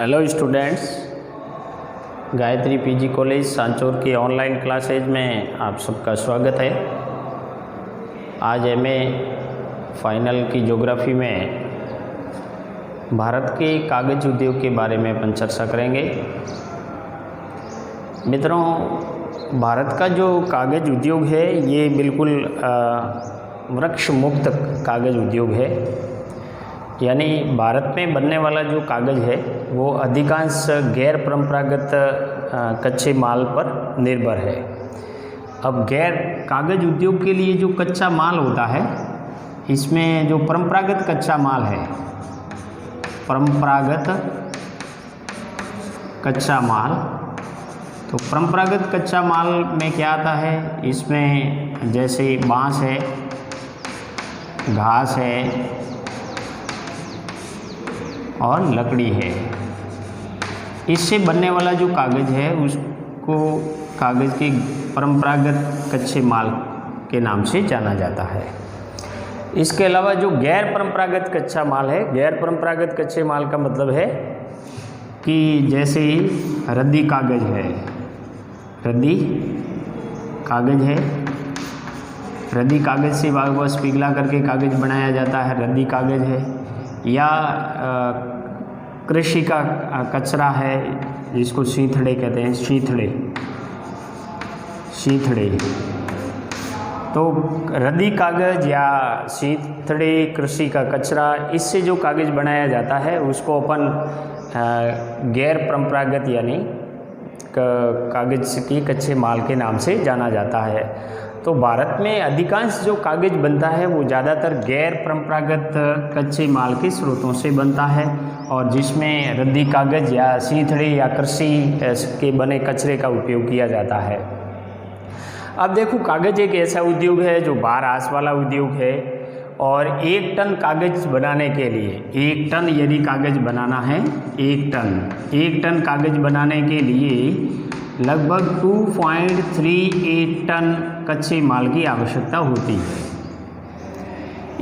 Hello students, Gayatri PG college Sanchore की online classes में आप सबका स्वागत है। आज एमए फाइनल की ज्योग्राफी में भारत के कागज़ उद्योग के बारे में अपन चर्चा करेंगे। मित्रों, भारत का जो कागज़ उद्योग है ये बिल्कुल वृक्ष मुक्त कागज़ उद्योग है। यानी भारत में बनने वाला जो कागज़ है वो अधिकांश गैर परंपरागत कच्चे माल पर निर्भर है। अब गैर कागज़ उद्योग के लिए जो कच्चा माल होता है, इसमें जो परंपरागत कच्चा माल है, परंपरागत कच्चा माल, तो परंपरागत कच्चा माल में क्या आता है, इसमें जैसे बांस है, घास है और लकड़ी है। इससे बनने वाला जो कागज़ है उसको कागज़ के परंपरागत कच्चे माल के नाम से जाना जाता है। इसके अलावा जो गैर परंपरागत कच्चा माल है, गैर परंपरागत कच्चे माल का मतलब है कि जैसे रद्दी कागज़ है, रद्दी कागज़ है, रद्दी कागज़ से वापस पिघला करके कागज़ बनाया जाता है, रद्दी कागज़ है। या कृषि का कचरा है जिसको शीथड़े कहते हैं, शीथड़े। तो रद्दी कागज़ या शीथड़े कृषि का कचरा, इससे जो कागज़ बनाया जाता है उसको अपन गैर परंपरागत यानी कागज़ के कच्चे माल के नाम से जाना जाता है। तो भारत में अधिकांश जो कागज़ बनता है वो ज़्यादातर गैर परंपरागत कच्चे माल के स्रोतों से बनता है, और जिसमें रद्दी कागज़ या शीथड़े या कृषि के बने कचरे का उपयोग किया जाता है। अब देखो, कागज़ एक ऐसा उद्योग है जो बारह वाला उद्योग है, और 1 टन कागज़ बनाने के लिए, 1 टन यदि कागज़ बनाना है, 1 टन कागज़ बनाने के लिए लगभग 2.38 टन कच्चे माल की आवश्यकता होती है।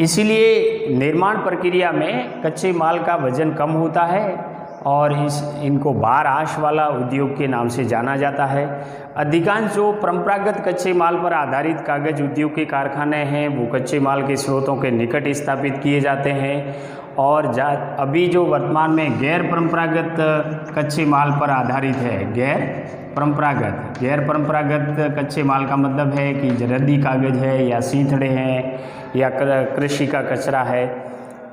इसीलिए निर्माण प्रक्रिया में कच्चे माल का वजन कम होता है और इनको बारह वाला उद्योग के नाम से जाना जाता है। अधिकांश जो परंपरागत कच्चे माल पर आधारित कागज़ उद्योग के कारखाने हैं वो कच्चे माल के स्रोतों के निकट स्थापित किए जाते हैं, और अभी जो वर्तमान में गैर परंपरागत कच्चे माल पर आधारित है, गैर परंपरागत कच्चे माल का मतलब है कि रद्दी कागज़ है या शीथड़े हैं या कृषि का कचरा है,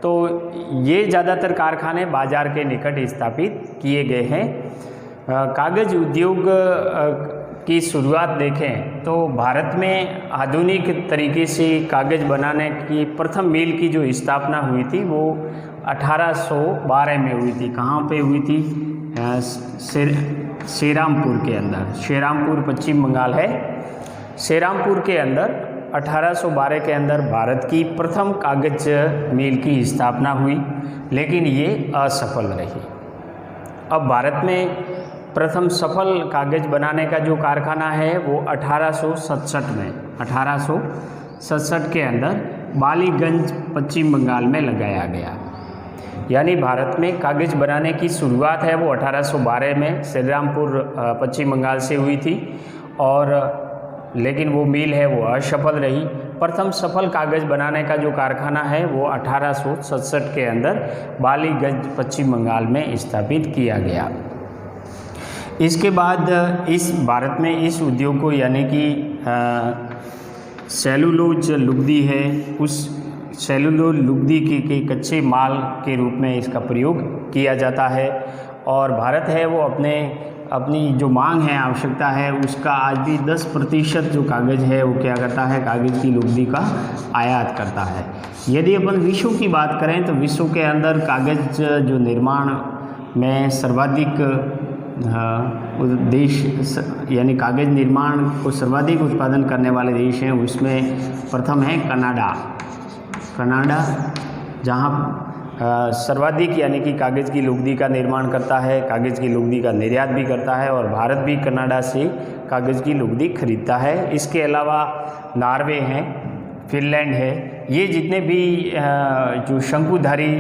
तो ये ज़्यादातर कारखाने बाज़ार के निकट स्थापित किए गए हैं। कागज़ उद्योग की शुरुआत देखें तो भारत में आधुनिक तरीके से कागज़ बनाने की प्रथम मिल की जो स्थापना हुई थी वो 1812 में हुई थी। कहाँ पे हुई थी? श्रीरामपुर के अंदर। श्रीरामपुर पश्चिम बंगाल है। श्रीरामपुर के अंदर 1812 के अंदर भारत की प्रथम कागज़ मिल की स्थापना हुई, लेकिन ये असफल रही। अब भारत में प्रथम सफल कागज़ बनाने का जो कारखाना है वो 1867 के अंदर बालीगंज पश्चिम बंगाल में लगाया गया। यानी भारत में कागज़ बनाने की शुरुआत है वो 1812 में श्रीरामपुर पश्चिम बंगाल से हुई थी, और लेकिन वो मिल है वो असफल रही। प्रथम सफल कागज़ बनाने का जो कारखाना है वो 1867 के अंदर बालीगंज पश्चिम बंगाल में स्थापित किया गया। इसके बाद इस भारत में इस उद्योग को, यानी कि सेलुलोज लुगदी है, उस सेलुलोज लुगदी के कच्चे माल के रूप में इसका प्रयोग किया जाता है। और भारत है वो अपनी जो मांग है, आवश्यकता है, उसका आज भी 10% जो कागज़ है वो क्या करता है, कागज़ की लुगदी का आयात करता है। यदि अपन विश्व की बात करें तो विश्व के अंदर कागज़ जो निर्माण में सर्वाधिक देश, यानी कागज़ निर्माण को सर्वाधिक उत्पादन करने वाले देश हैं, उसमें प्रथम है कनाडा, जहाँ सर्वाधिक यानी कि कागज़ की लुगदी का निर्माण करता है, कागज़ की लुगदी का निर्यात भी करता है, और भारत भी कनाडा से कागज़ की लुगदी खरीदता है। इसके अलावा नॉर्वे है, फिनलैंड है, ये जितने भी जो शंकुधारी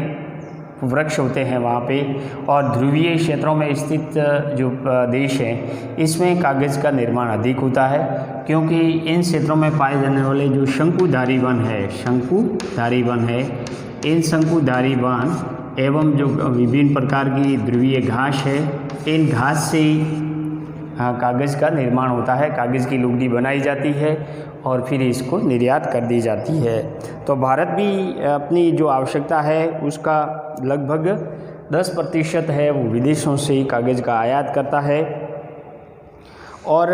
वृक्ष होते हैं वहाँ पे, और ध्रुवीय क्षेत्रों में स्थित जो देश हैं इसमें कागज़ का निर्माण अधिक होता है, क्योंकि इन क्षेत्रों में पाए जाने वाले जो शंकुधारी वन है, इन शंकुधारी वन एवं जो विभिन्न प्रकार की ध्रुवीय घास है, इन घास से कागज़ का निर्माण होता है, कागज़ की लुगदी बनाई जाती है और फिर इसको निर्यात कर दी जाती है। तो भारत भी अपनी जो आवश्यकता है उसका लगभग 10% है वो विदेशों से कागज़ का आयात करता है। और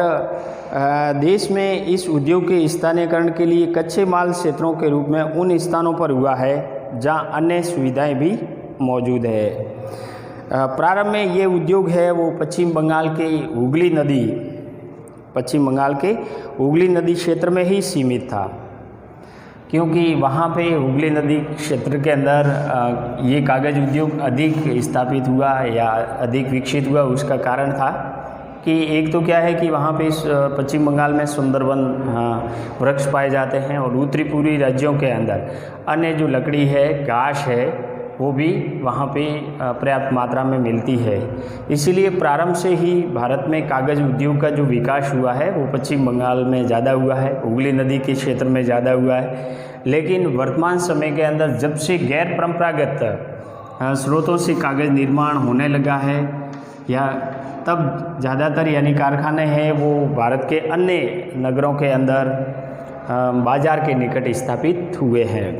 देश में इस उद्योग के स्थानीयकरण के लिए कच्चे माल क्षेत्रों के रूप में उन स्थानों पर हुआ है जहां अन्य सुविधाएं भी मौजूद है। प्रारंभ में ये उद्योग है वो पश्चिम बंगाल के हुगली नदी क्षेत्र में ही सीमित था, क्योंकि वहाँ पे हुगली नदी क्षेत्र के अंदर ये कागज़ उद्योग अधिक स्थापित हुआ या अधिक विकसित हुआ। उसका कारण था कि एक तो क्या है कि वहाँ पे पश्चिम बंगाल में सुंदरवन वृक्ष पाए जाते हैं, और उत्तरी पूर्वी राज्यों के अंदर अन्य जो लकड़ी है, घास है, वो भी वहाँ पे पर्याप्त मात्रा में मिलती है। इसीलिए प्रारंभ से ही भारत में कागज़ उद्योग का जो विकास हुआ है वो पश्चिम बंगाल में ज़्यादा हुआ है, हुगली नदी के क्षेत्र में ज़्यादा हुआ है। लेकिन वर्तमान समय के अंदर जब से गैर परंपरागत स्रोतों से कागज़ निर्माण होने लगा है, या तब ज़्यादातर यानी कारखाने हैं वो भारत के अन्य नगरों के अंदर बाज़ार के निकट स्थापित हुए हैं।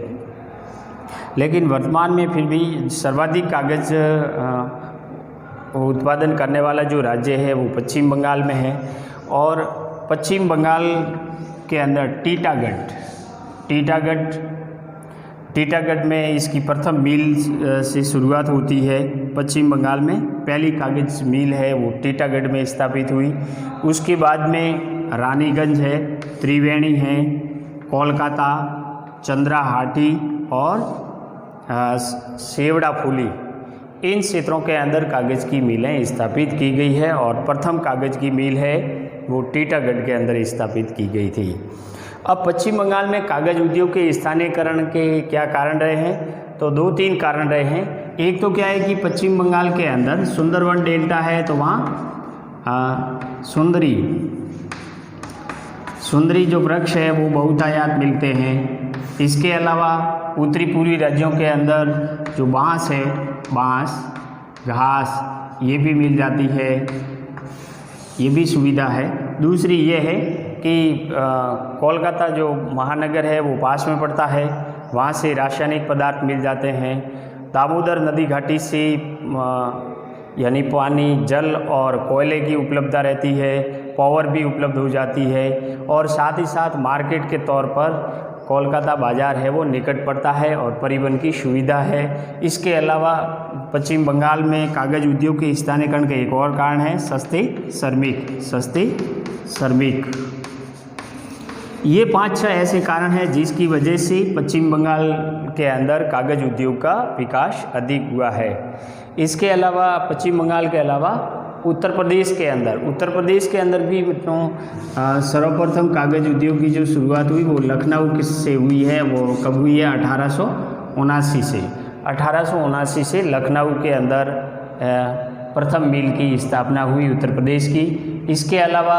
लेकिन वर्तमान में फिर भी सर्वाधिक कागज़ उत्पादन करने वाला जो राज्य है वो पश्चिम बंगाल में है। और पश्चिम बंगाल के अंदर टीटागढ़ में इसकी प्रथम मिल से शुरुआत होती है। पश्चिम बंगाल में पहली कागज़ मिल है वो टीटागढ़ में स्थापित हुई। उसके बाद में रानीगंज है, त्रिवेणी है, कोलकाता, चंद्राहाटी और सेवड़ाफुली, इन क्षेत्रों के अंदर कागज़ की मिलें स्थापित की गई है। और प्रथम कागज़ की मिल है वो टीटागढ़ के अंदर स्थापित की गई थी। अब पश्चिम बंगाल में कागज़ उद्योग के स्थानीयकरण के क्या कारण रहे हैं? तो 2-3 कारण रहे हैं। एक तो क्या है कि पश्चिम बंगाल के अंदर सुंदरवन डेल्टा है, तो वहाँ सुंदरी जो वृक्ष है वो बहुतायत मिलते हैं। इसके अलावा उत्तरी पूर्वी राज्यों के अंदर जो बांस है, घास, ये भी मिल जाती है, ये भी सुविधा है। दूसरी ये है कि कोलकाता जो महानगर है वो पास में पड़ता है, वहाँ से रासायनिक पदार्थ मिल जाते हैं। दामोदर नदी घाटी से यानी पानी, जल और कोयले की उपलब्धता रहती है, पावर भी उपलब्ध हो जाती है। और साथ ही साथ मार्केट के तौर पर कोलकाता बाज़ार है वो निकट पड़ता है और परिवहन की सुविधा है। इसके अलावा पश्चिम बंगाल में कागज़ उद्योग के स्थानीयकरण का एक और कारण है सस्ते श्रमिक। ये 5-6 ऐसे कारण हैं जिसकी वजह से पश्चिम बंगाल के अंदर कागज़ उद्योग का विकास अधिक हुआ है। इसके अलावा पश्चिम बंगाल के अलावा उत्तर प्रदेश के अंदर भी सर्वप्रथम कागज़ उद्योग की जो शुरुआत हुई वो लखनऊ से हुई है। वो कब हुई है? 1879 से लखनऊ के अंदर प्रथम मिल की स्थापना हुई उत्तर प्रदेश की। इसके अलावा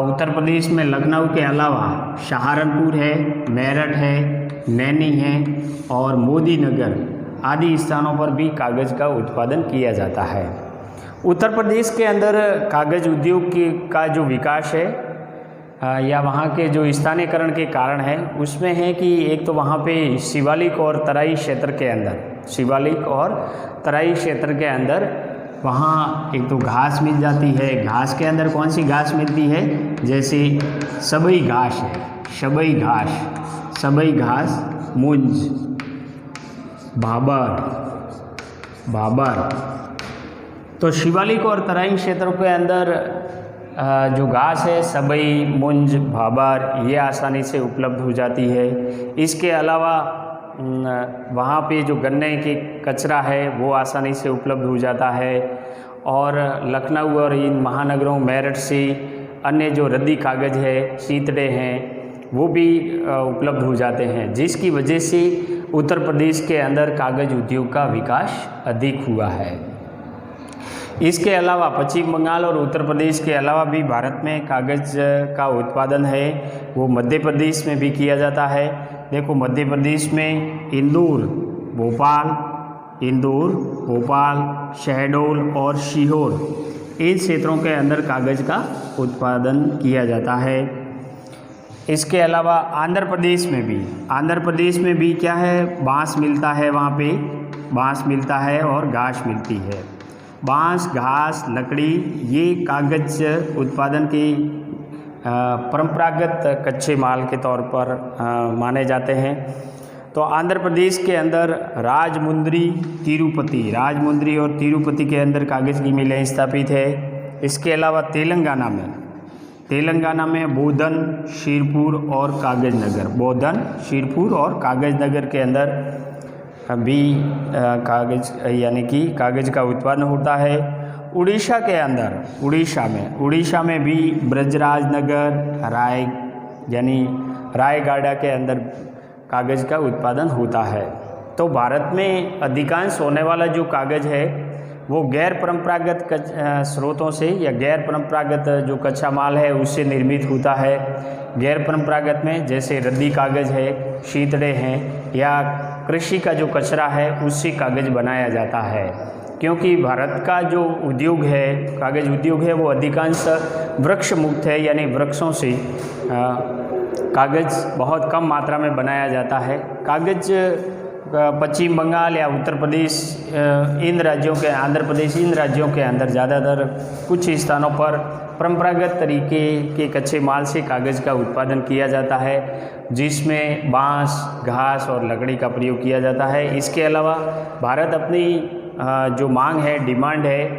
उत्तर प्रदेश में लखनऊ के अलावा सहारनपुर है, मेरठ है, नैनी है और मोदी नगर आदि स्थानों पर भी कागज़ का उत्पादन किया जाता है। उत्तर प्रदेश के अंदर कागज़ उद्योग का जो विकास है या वहाँ के जो स्थानीयकरण के कारण है उसमें है कि एक तो वहाँ पे शिवालिक और तराई क्षेत्र के अंदर वहाँ एक तो घास मिल जाती है। घास के अंदर कौन सी घास मिलती है? जैसे सबई घास है, सबई घास, मुंज, भाबर। तो शिवालिक और तराई क्षेत्रों के अंदर जो घास है सबई, मुंज, भाबर ये आसानी से उपलब्ध हो जाती है। इसके अलावा वहाँ पे जो गन्ने की कचरा है वो आसानी से उपलब्ध हो जाता है। और लखनऊ और इन महानगरों मेरठ से अन्य जो रद्दी कागज़ है, शीतड़े हैं, वो भी उपलब्ध हो जाते हैं, जिसकी वजह से उत्तर प्रदेश के अंदर कागज़ उद्योग का विकास अधिक हुआ है। इसके अलावा पश्चिम बंगाल और उत्तर प्रदेश के अलावा भी भारत में कागज़ का उत्पादन है वो मध्य प्रदेश में भी किया जाता है। देखो मध्य प्रदेश में इंदौर, भोपाल, शहडोल और सीहोर इन क्षेत्रों के अंदर कागज़ का उत्पादन किया जाता है। इसके अलावा आंध्र प्रदेश में भी क्या है, बांस मिलता है, वहाँ पे बांस मिलता है और घास मिलती है। बांस, घास, लकड़ी ये कागज़ उत्पादन के परंपरागत कच्चे माल के तौर पर माने जाते हैं। तो आंध्र प्रदेश के अंदर राजमुंद्री और तिरुपति के अंदर कागज़ की मिलें स्थापित है। इसके अलावा तेलंगाना में बोधन, शिरपुर और कागज़ नगर के अंदर भी कागज़ का उत्पादन होता है। उड़ीसा में भी ब्रजराज नगर, रायगढ़ के अंदर कागज़ का उत्पादन होता है। तो भारत में अधिकांश होने वाला जो कागज़ है वो गैर परंपरागत स्रोतों से या गैर परंपरागत जो कच्चा माल है उससे निर्मित होता है। गैर परंपरागत में जैसे रद्दी कागज़ है, शीतड़े हैं या कृषि का जो कचरा है उससे कागज़ बनाया जाता है। क्योंकि भारत का जो उद्योग है, कागज़ उद्योग है, वो अधिकांश वृक्ष मुक्त है, यानी वृक्षों से कागज़ बहुत कम मात्रा में बनाया जाता है। कागज़ पश्चिम बंगाल या उत्तर प्रदेश आंध्र प्रदेश इन राज्यों के अंदर ज़्यादातर कुछ स्थानों पर परंपरागत तरीके के कच्चे माल से कागज़ का उत्पादन किया जाता है, जिसमें बांस, घास और लकड़ी का प्रयोग किया जाता है। इसके अलावा भारत अपनी जो मांग है, डिमांड है,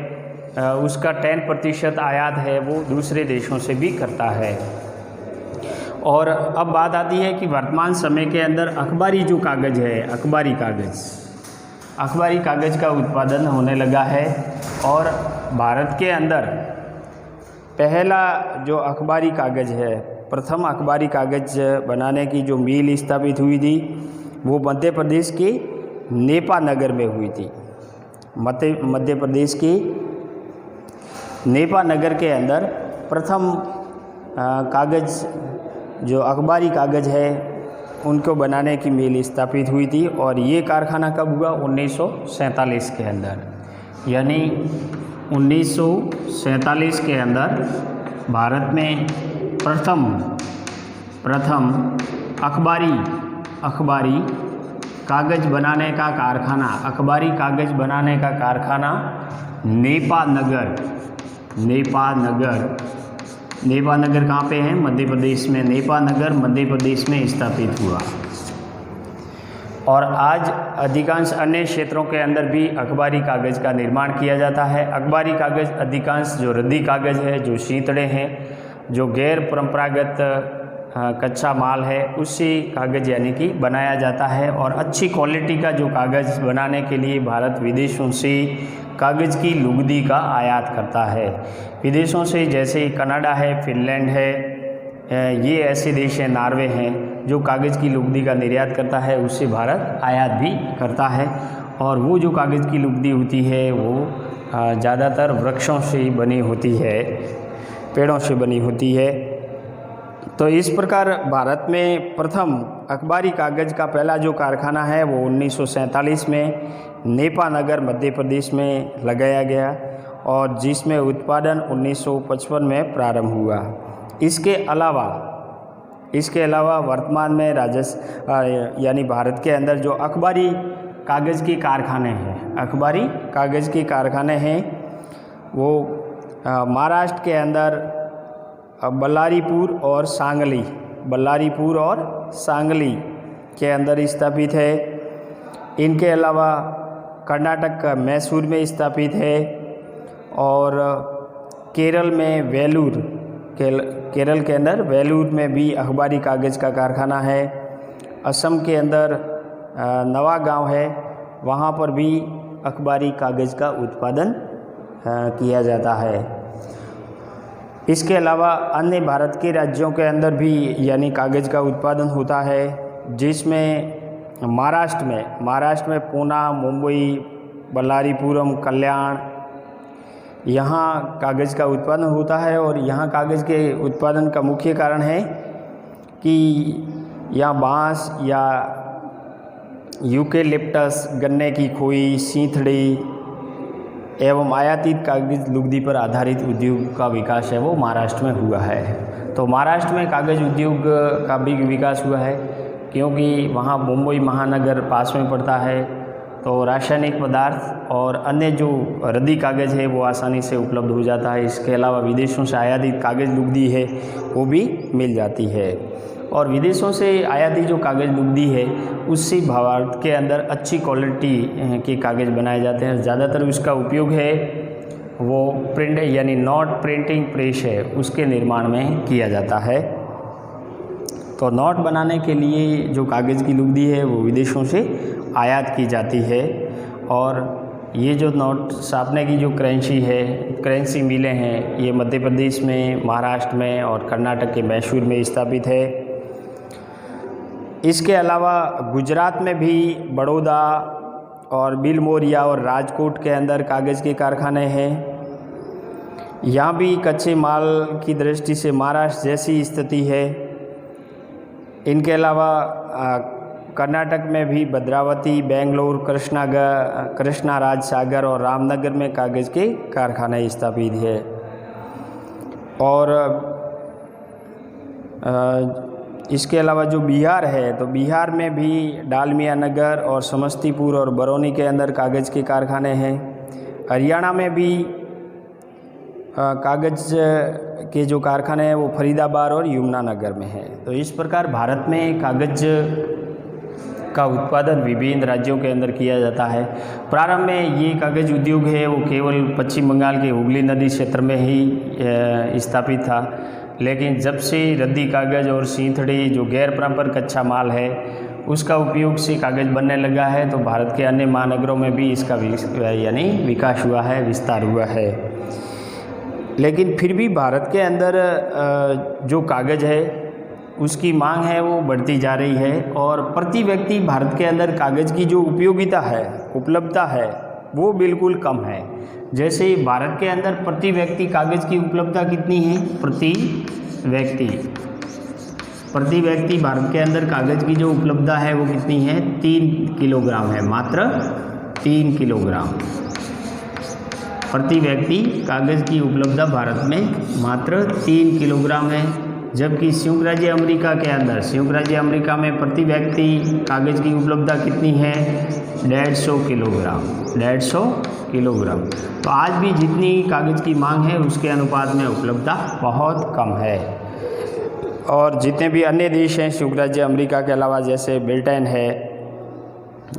उसका 10% आयात है वो दूसरे देशों से भी करता है। और अब बात आती है कि वर्तमान समय के अंदर अखबारी जो कागज़ है, अखबारी कागज़ का उत्पादन होने लगा है। और भारत के अंदर पहला जो अखबारी कागज़ है, प्रथम अखबारी कागज़ बनाने की जो मिल स्थापित हुई थी वो मध्य प्रदेश के नेपा नगर में हुई थी। मध्य प्रदेश के नेपा नगर के अंदर प्रथम कागज़ जो अखबारी कागज़ है उनको बनाने की मिल स्थापित हुई थी। और ये कारखाना कब हुआ? 1947 के अंदर, यानी 1947 के अंदर भारत में प्रथम अखबारी कागज़ बनाने का कारखाना नेपा नगर कहाँ पे है? मध्य प्रदेश में। नेपा नगर मध्य प्रदेश में स्थापित हुआ। और आज अधिकांश अन्य क्षेत्रों के अंदर भी अखबारी कागज़ का निर्माण किया जाता है। अखबारी कागज़ अधिकांश जो रद्दी कागज़ है, जो शीतड़े हैं, जो गैर परंपरागत कच्चा माल है, उससे कागज़ यानी कि बनाया जाता है। और अच्छी क्वालिटी का जो कागज़ बनाने के लिए भारत विदेशों से कागज़ की लुगदी का आयात करता है। विदेशों से जैसे कनाडा है, फिनलैंड है, ये ऐसे देश हैं, नॉर्वे हैं, जो कागज़ की लुगदी का निर्यात करता है, उससे भारत आयात भी करता है। और वो जो कागज़ की लुगदी होती है वो ज़्यादातर वृक्षों से बनी होती है, पेड़ों से बनी होती है। तो इस प्रकार भारत में प्रथम अखबारी कागज़ का पहला जो कारखाना है वो 1947 में नेपा नगर मध्य प्रदेश में लगाया गया और जिसमें उत्पादन 1955 में प्रारंभ हुआ। इसके अलावा वर्तमान में यानी भारत के अंदर जो अखबारी कागज़ के कारखाने हैं वो महाराष्ट्र के अंदर बल्लारीपुर और सांगली के अंदर स्थापित है। इनके अलावा कर्नाटक का मैसूर में स्थापित है और केरल के अंदर वेलूर में भी अखबारी कागज़ का कारखाना है। असम के अंदर नवागांव है, वहाँ पर भी अखबारी कागज़ का उत्पादन किया जाता है। इसके अलावा अन्य भारत के राज्यों के अंदर भी यानी कागज़ का उत्पादन होता है, जिसमें महाराष्ट्र में पूना, मुंबई, बल्लारीपुरम, कल्याण, यहाँ कागज़ का उत्पादन होता है। और यहाँ कागज़ के उत्पादन का मुख्य कारण है कि यहाँ बांस या यूकेलिप्टस, गन्ने की खोई, सींथड़ी एवं आयातित कागज़ लुगदी पर आधारित उद्योग का विकास है वो महाराष्ट्र में हुआ है। तो महाराष्ट्र में कागज़ उद्योग का भी विकास हुआ है क्योंकि वहाँ मुंबई महानगर पास में पड़ता है, तो रासायनिक पदार्थ और अन्य जो रद्दी कागज़ है वो आसानी से उपलब्ध हो जाता है। इसके अलावा विदेशों से आयातित कागज़ लुगदी है वो भी मिल जाती है। और विदेशों से आयातित जो कागज़ लुगदी है उससे भारत के अंदर अच्छी क्वालिटी के कागज़ बनाए जाते हैं। ज़्यादातर उसका उपयोग है वो प्रिंट यानी नोट प्रिंटिंग प्रेस है उसके निर्माण में किया जाता है। तो नोट बनाने के लिए जो कागज़ की लुगदी है वो विदेशों से आयात की जाती है। और ये जो नोट छापने की जो करेंसी मिलें हैं ये मध्य प्रदेश में, महाराष्ट्र में और कर्नाटक के मैसूर में स्थापित है। इसके अलावा गुजरात में भी बड़ौदा और बिलमोरिया और राजकोट के अंदर कागज़ के कारखाने हैं। यहाँ भी कच्चे माल की दृष्टि से महाराष्ट्र जैसी स्थिति है। इनके अलावा कर्नाटक में भी भद्रावती, बेंगलोर, कृष्णाराज सागर और रामनगर में कागज़ के कारखाने स्थापित है। और इसके अलावा जो बिहार है तो बिहार में भी डालमिया नगर और समस्तीपुर और बरौनी के अंदर कागज़ के कारखाने हैं। हरियाणा में भी कागज़ के जो कारखाने हैं वो फरीदाबाद और यमुनानगर में है। तो इस प्रकार भारत में कागज़ का उत्पादन विभिन्न राज्यों के अंदर किया जाता है। प्रारंभ में ये कागज़ उद्योग है वो केवल पश्चिम बंगाल के हुगली नदी क्षेत्र में ही स्थापित था, लेकिन जब से रद्दी कागज़ और सींथड़ी जो गैर पारंपरिक कच्चा माल है उसका उपयोग से कागज़ बनने लगा है, तो भारत के अन्य महानगरों में भी इसका यानी विकास हुआ है, विस्तार हुआ है। लेकिन फिर भी भारत के अंदर जो कागज़ है उसकी मांग है वो बढ़ती जा रही है। और प्रति व्यक्ति भारत के अंदर कागज़ की जो उपयोगिता है, उपलब्धता है वो बिल्कुल कम है। जैसे भारत के अंदर प्रति व्यक्ति कागज़ की उपलब्धता कितनी है, प्रति व्यक्ति भारत के अंदर कागज़ की जो उपलब्धता है वो कितनी है, 3 किलोग्राम है, मात्र 3 किलोग्राम प्रति व्यक्ति कागज़ की उपलब्धता भारत में मात्र 3 किलोग्राम है। जबकि संयुक्त राज्य अमेरिका में प्रति व्यक्ति कागज़ की उपलब्धता कितनी है, 150 किलोग्राम। तो आज भी जितनी कागज़ की मांग है उसके अनुपात में उपलब्धता बहुत कम है। और जितने भी अन्य देश हैं संयुक्त राज्य अमेरिका के अलावा, जैसे ब्रिटेन है,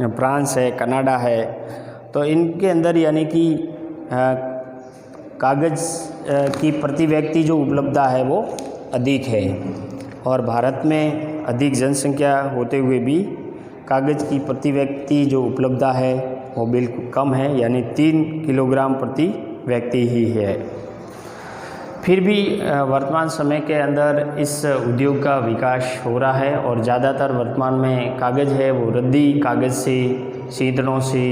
फ्रांस है, कनाडा है, तो इनके अंदर यानी कि कागज़ की प्रति व्यक्ति जो उपलब्धता है वो अधिक है। और भारत में अधिक जनसंख्या होते हुए भी कागज़ की प्रति व्यक्ति जो उपलब्धता है वो बिल्कुल कम है, यानी 3 किलोग्राम प्रति व्यक्ति ही है। फिर भी वर्तमान समय के अंदर इस उद्योग का विकास हो रहा है और ज़्यादातर वर्तमान में कागज़ है वो रद्दी कागज़ से, सींथड़ों से,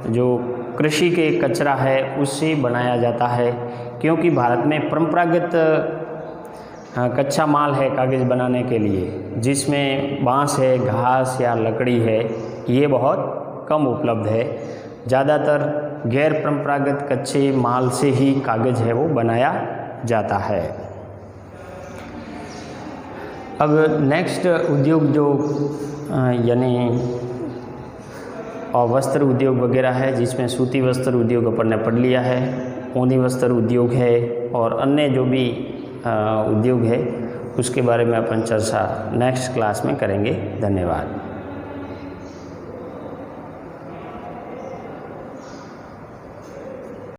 जो कृषि के कचरा है उससे बनाया जाता है। क्योंकि भारत में परंपरागत कच्चा माल है कागज़ बनाने के लिए, जिसमें बांस है, घास या लकड़ी है, ये बहुत कम उपलब्ध है। ज़्यादातर गैर परंपरागत कच्चे माल से ही कागज़ है वो बनाया जाता है। अब नेक्स्ट उद्योग जो यानी और वस्त्र उद्योग वगैरह है, जिसमें सूती वस्त्र उद्योग अपन ने पढ़ लिया है, ऊनी वस्त्र उद्योग है और अन्य जो भी उद्योग है उसके बारे में अपन चर्चा नेक्स्ट क्लास में करेंगे। धन्यवाद।